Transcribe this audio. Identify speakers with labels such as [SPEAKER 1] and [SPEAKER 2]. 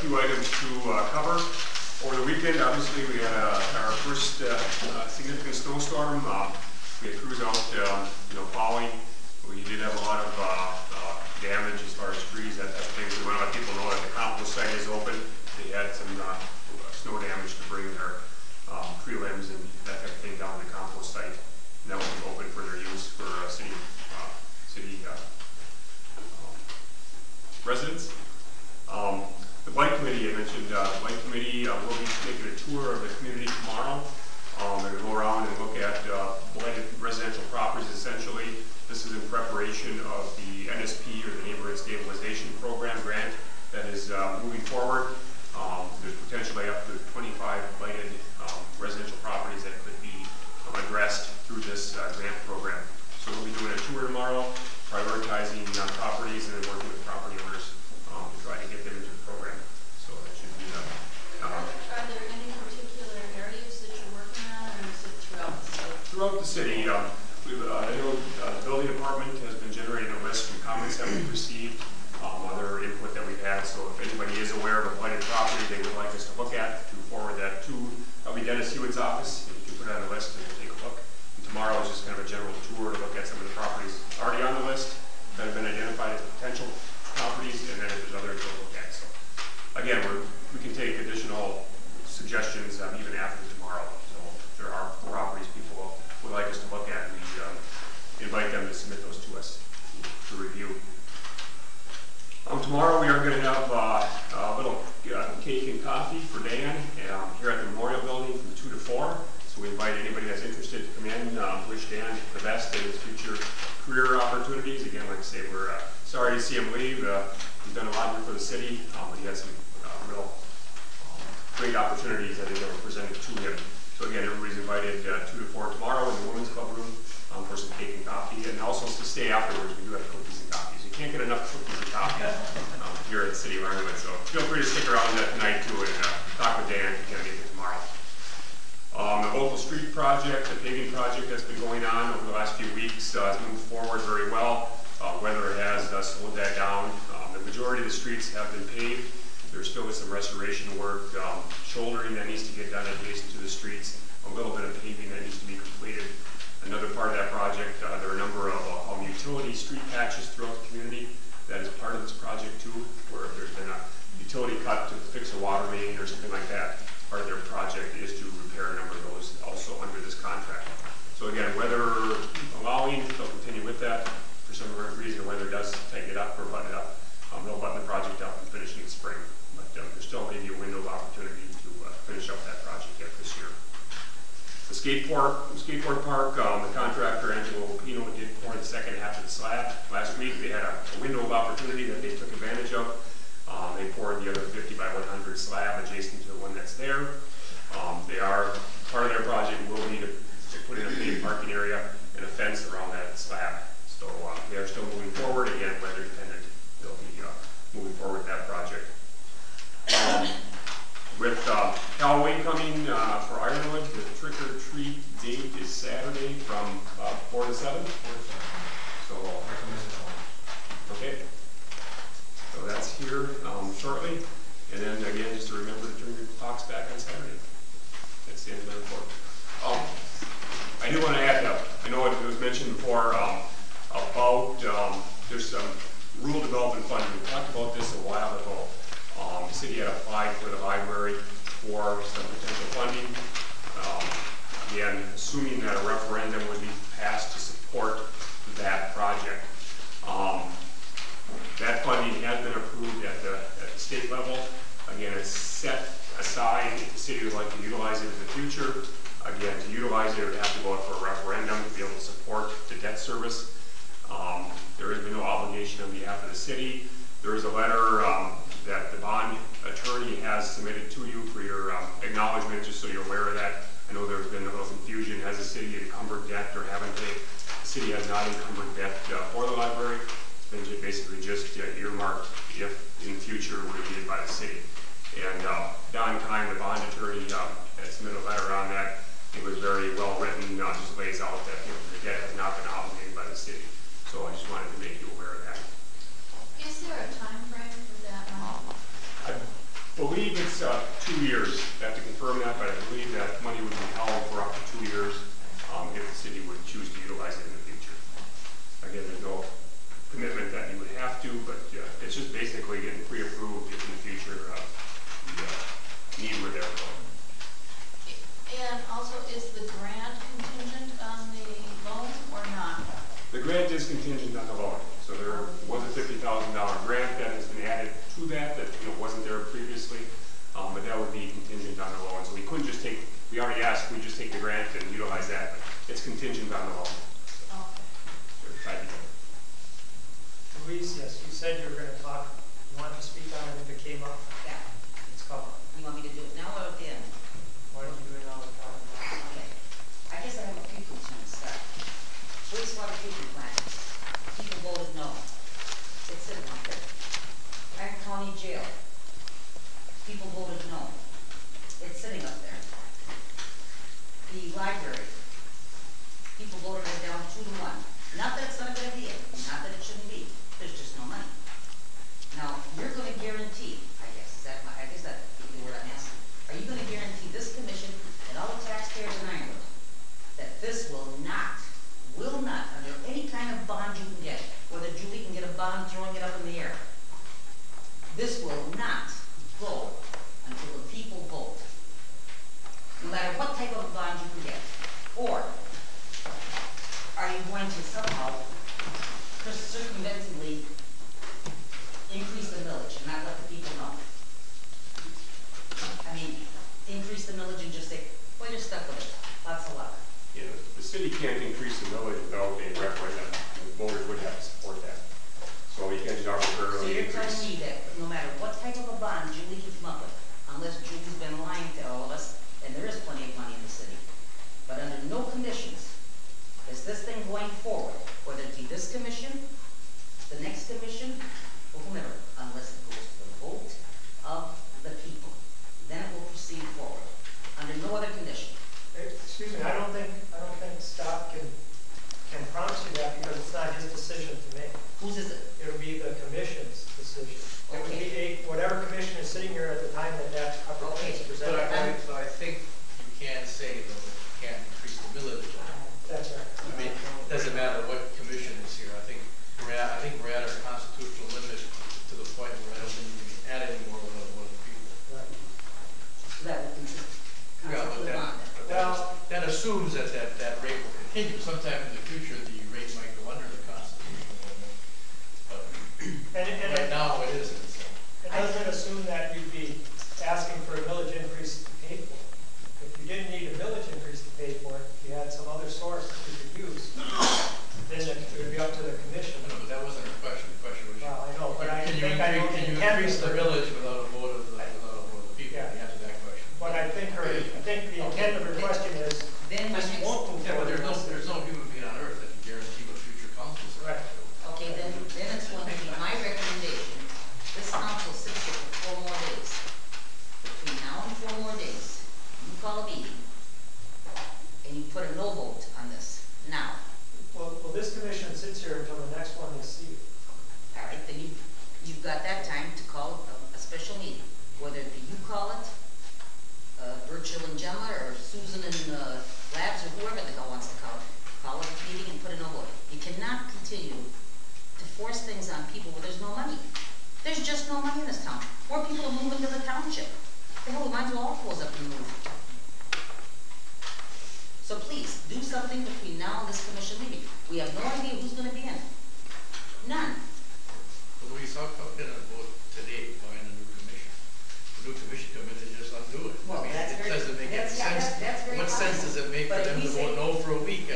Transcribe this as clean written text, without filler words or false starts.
[SPEAKER 1] few items to cover. Over the weekend, obviously, we had our first significant snowstorm. We had crews out, plowing. We did have a lot of damage as far as trees, that type of thing. So we want to let people know that the compost site is open. They had some snow damage to bring their tree limbs and that type of thing down to the compost site. And that will be open for their use for city residents. The Blight Committee, I mentioned, the Blight Committee will be taking a tour of the community tomorrow. They're going to go around and look at blighted residential properties essentially. This is in preparation of the NSP, or the Neighborhood Stabilization Program grant that is moving forward. There's potentially up to 25 blighted residential properties that could be addressed through this grant program. So we'll be doing a tour tomorrow, prioritizing properties and then working with property owners to try to get them into the program. So that should be
[SPEAKER 2] Are there any particular areas that you're working on, or is it throughout the city?
[SPEAKER 1] Throughout the city. I know the building department has been generating a list from comments that we've received, other input that we've had. So if anybody is aware of a blighted property they would like us to look at, to forward that to Dennis Hewitt's office. You can put it on the list and take a look. And tomorrow is just kind of a general tour to look at some of the properties already on the list that have been identified as potential properties, and then if there's others to look at. So again, we can take additional suggestions even after tomorrow. So if there are properties people would like us to look at, we invite them to submit those to us to review. Tomorrow we are going to have a little cake and coffee for Dan here at the Memorial Building from 2 to 4. So we invite anybody that's interested to come in, wish Dan the best in his future career opportunities. Again, like I say, we're sorry to see him leave. He's done a lot here for the city, but he had some real great opportunities I think that were presented to him. So again, everybody's invited 2 to 4 tomorrow in the Women's Club room for some cake and coffee, and also to stay afterwards. We do have cookies and coffee, so you can't get enough cookies and coffee here at the City of Arnwood. So feel free to stick around tonight too and talk with Dan if you can't make it tomorrow. The local street project, the paving project that's been going on over the last few weeks has moved forward very well. Weather has slowed that down. The majority of the streets have been paved. There's still some restoration work, shouldering that needs to get done adjacent to the streets, a little bit of paving that needs to be completed. Another part of that project, there are a number of utility street patches throughout the community. That is part of this project too, where if there's been a utility cut to fix a water main or something like that, part of their project is to repair a number of those also under this contract. So again, weather allowing, they'll continue with that. For some reason, the weather does tighten it up or button it up. They'll button the project up and finish it in spring. But there's still maybe a window of opportunity to finish up that project yet this year. The skateboard park, the contractor, Angelo Pino, did pour the second half of the slab. Last week they had a window of opportunity that they took advantage of. They poured the other 50 by 100 slab adjacent to the one that's there. They are, part of their project will be to put in a paved parking area and a fence around that slab. So they are still moving forward. Again, weather dependent, they'll be moving forward with that project. With Halloween coming for Ironwood, the trick-or-treat date is Saturday from 4 to 7. So, okay. So that's here shortly. And then again, just to remember to turn your clocks back on Saturday. That's the end of my report. I do want to add, I know it was mentioned before about there's some rural development funding. We talked about this a while ago. The city had applied for the library for some potential funding. Again, assuming that a referendum would be passed to support that project. That funding has been approved at the state level. Again, it's set aside if the city would like to utilize it in the future. Again, to utilize it, it would have to go out for a referendum to be able to support the debt service. There has been no obligation on behalf of the city. There is a letter that the bond attorney has submitted to you for your acknowledgement, just so you're aware of that. I know there's been a little confusion. Has the city encumbered debt or haven't they? The city has not encumbered debt for the library. It's been basically just earmarked if in the future were needed by the city. And Don Kine, the bond attorney, had submitted a letter on that. It was very well written, just lays out that the debt has not been obligated by the city. So I just wanted to make you aware of that.
[SPEAKER 2] Is there a time frame for that money?
[SPEAKER 1] I believe it's 2 years. I have to confirm that, but I believe that money would be held for up to 2 years if the city would choose to utilize it in the future. Again, there's no commitment that you would have to, but it's just basically getting pre-approved if in the future the need were there.
[SPEAKER 2] And also, is the grant contingent on the loan or not?
[SPEAKER 1] The grant is contingent on the loan. So there was a $50,000 grant that has been added to that wasn't there previously, but that would be contingent on the loan. So we couldn't just take, we already asked, we just take the grant and utilize that, but it's contingent on the loan.
[SPEAKER 2] Okay.
[SPEAKER 1] So tied together.
[SPEAKER 3] Louise, yes, you said you were going to talk. You wanted to speak on it if it came up.
[SPEAKER 4] Yeah.
[SPEAKER 3] It's come up.
[SPEAKER 4] You want me to do it now or at the end?
[SPEAKER 3] Why don't you do it now?
[SPEAKER 4] Okay. I guess I have a few concerns. Wastewater treatment plant. People voted no. It's sitting up there. Grant County Jail. People voted no. It's sitting up there. The library. People voted it down 2-1. Not that it's not a good idea. Not that it shouldn't be. There's just no money. Now, you're going to guarantee, I guess that's the word I'm asking. Are you going to guarantee this commission and all the taxpayers in Ironwood that this will not, under any kind of bond you can get, whether Julie can get a bond throwing it up in the air, this will not go until the people vote, no matter what type of bond you can get? Or are you going to somehow circumventingly increase the millage and not let the people know? I mean, increase the millage and just say, well, you're stuck with it. Lots of luck.
[SPEAKER 1] Yeah, the city can't increase the millage without a referendum. The voters would have to support that. So you can't just
[SPEAKER 4] So
[SPEAKER 1] arbitrarily
[SPEAKER 4] you're telling
[SPEAKER 1] increase.
[SPEAKER 4] me that no matter what type of a bond Julie can come up with, unless Julie's been lying to all of us, and there is plenty of money in the city, but under no conditions is this thing going forward, whether it be this commission, the next commission, or whomever, unless it goes to the vote of the people. Then it will proceed forward, under no other condition.
[SPEAKER 3] Excuse me, I don't think Scott can promise you that because it's not his decision to make.
[SPEAKER 4] Whose is it?
[SPEAKER 3] It'll be the commission's decision. It would be whatever commission is sitting here at the time that opportunity is presented.
[SPEAKER 5] But I think you can say that you can't increase the millage.
[SPEAKER 3] That's right.
[SPEAKER 5] I mean, it doesn't matter what commission is here. I think we're at a constitutional limit to the point where I don't think you can add any more than one people.
[SPEAKER 3] Right.
[SPEAKER 4] So that will consist.
[SPEAKER 5] Yeah, but that assumes that rate will continue. Sometime in the future, the rate might go under the constitutional limit. But right now, it isn't. So.
[SPEAKER 3] It doesn't assume that you'd be asking for a millage increase to pay for it. If you didn't need a millage increase to pay for it, if you had some other source that you could use, then it would be up to the commission.
[SPEAKER 5] No, but that wasn't the question. The question was,
[SPEAKER 3] Well, I know, but I
[SPEAKER 5] can
[SPEAKER 3] think I know
[SPEAKER 5] you increase the millage without a vote of the people?
[SPEAKER 3] Yeah.
[SPEAKER 5] The answer to that question.
[SPEAKER 3] But I think the intent of her question is,
[SPEAKER 4] Then my next,
[SPEAKER 3] won't move
[SPEAKER 5] Yeah, but
[SPEAKER 3] forward.
[SPEAKER 5] there's no human being on earth that can guarantee what future councils are.
[SPEAKER 3] Right.
[SPEAKER 4] okay, then it's going to be my recommendation. This council sits here for 4 more days. Between now and 4 more days, you call a meeting and you put a no vote on this now.
[SPEAKER 3] Well, this commission sits here until the next one is seated.
[SPEAKER 4] All right, then you've got that time to call a special meeting, whether it be you call it, Virgil and Gemma, or Susan and Labs, or whoever the hell wants to call it. Call a meeting and put a no vote. You cannot continue to force things on people where there's no money. There's just no money in this town. More people are moving to the township. The hell, we might as well all close up and move. So please, do something between now and this commission meeting. We have no idea who's going to be in it. None.
[SPEAKER 5] But Louise, how can a vote today find a new commission? The new commission come in and just undo it.
[SPEAKER 4] Well,
[SPEAKER 5] I mean,
[SPEAKER 4] that's
[SPEAKER 5] it
[SPEAKER 4] very-
[SPEAKER 5] doesn't make any
[SPEAKER 4] that's- yeah,
[SPEAKER 5] sense.
[SPEAKER 4] that's very
[SPEAKER 5] What sense
[SPEAKER 4] possible.
[SPEAKER 5] does it make
[SPEAKER 4] But
[SPEAKER 5] for
[SPEAKER 4] if
[SPEAKER 5] them
[SPEAKER 4] we
[SPEAKER 5] to
[SPEAKER 4] say-
[SPEAKER 5] vote no for a week?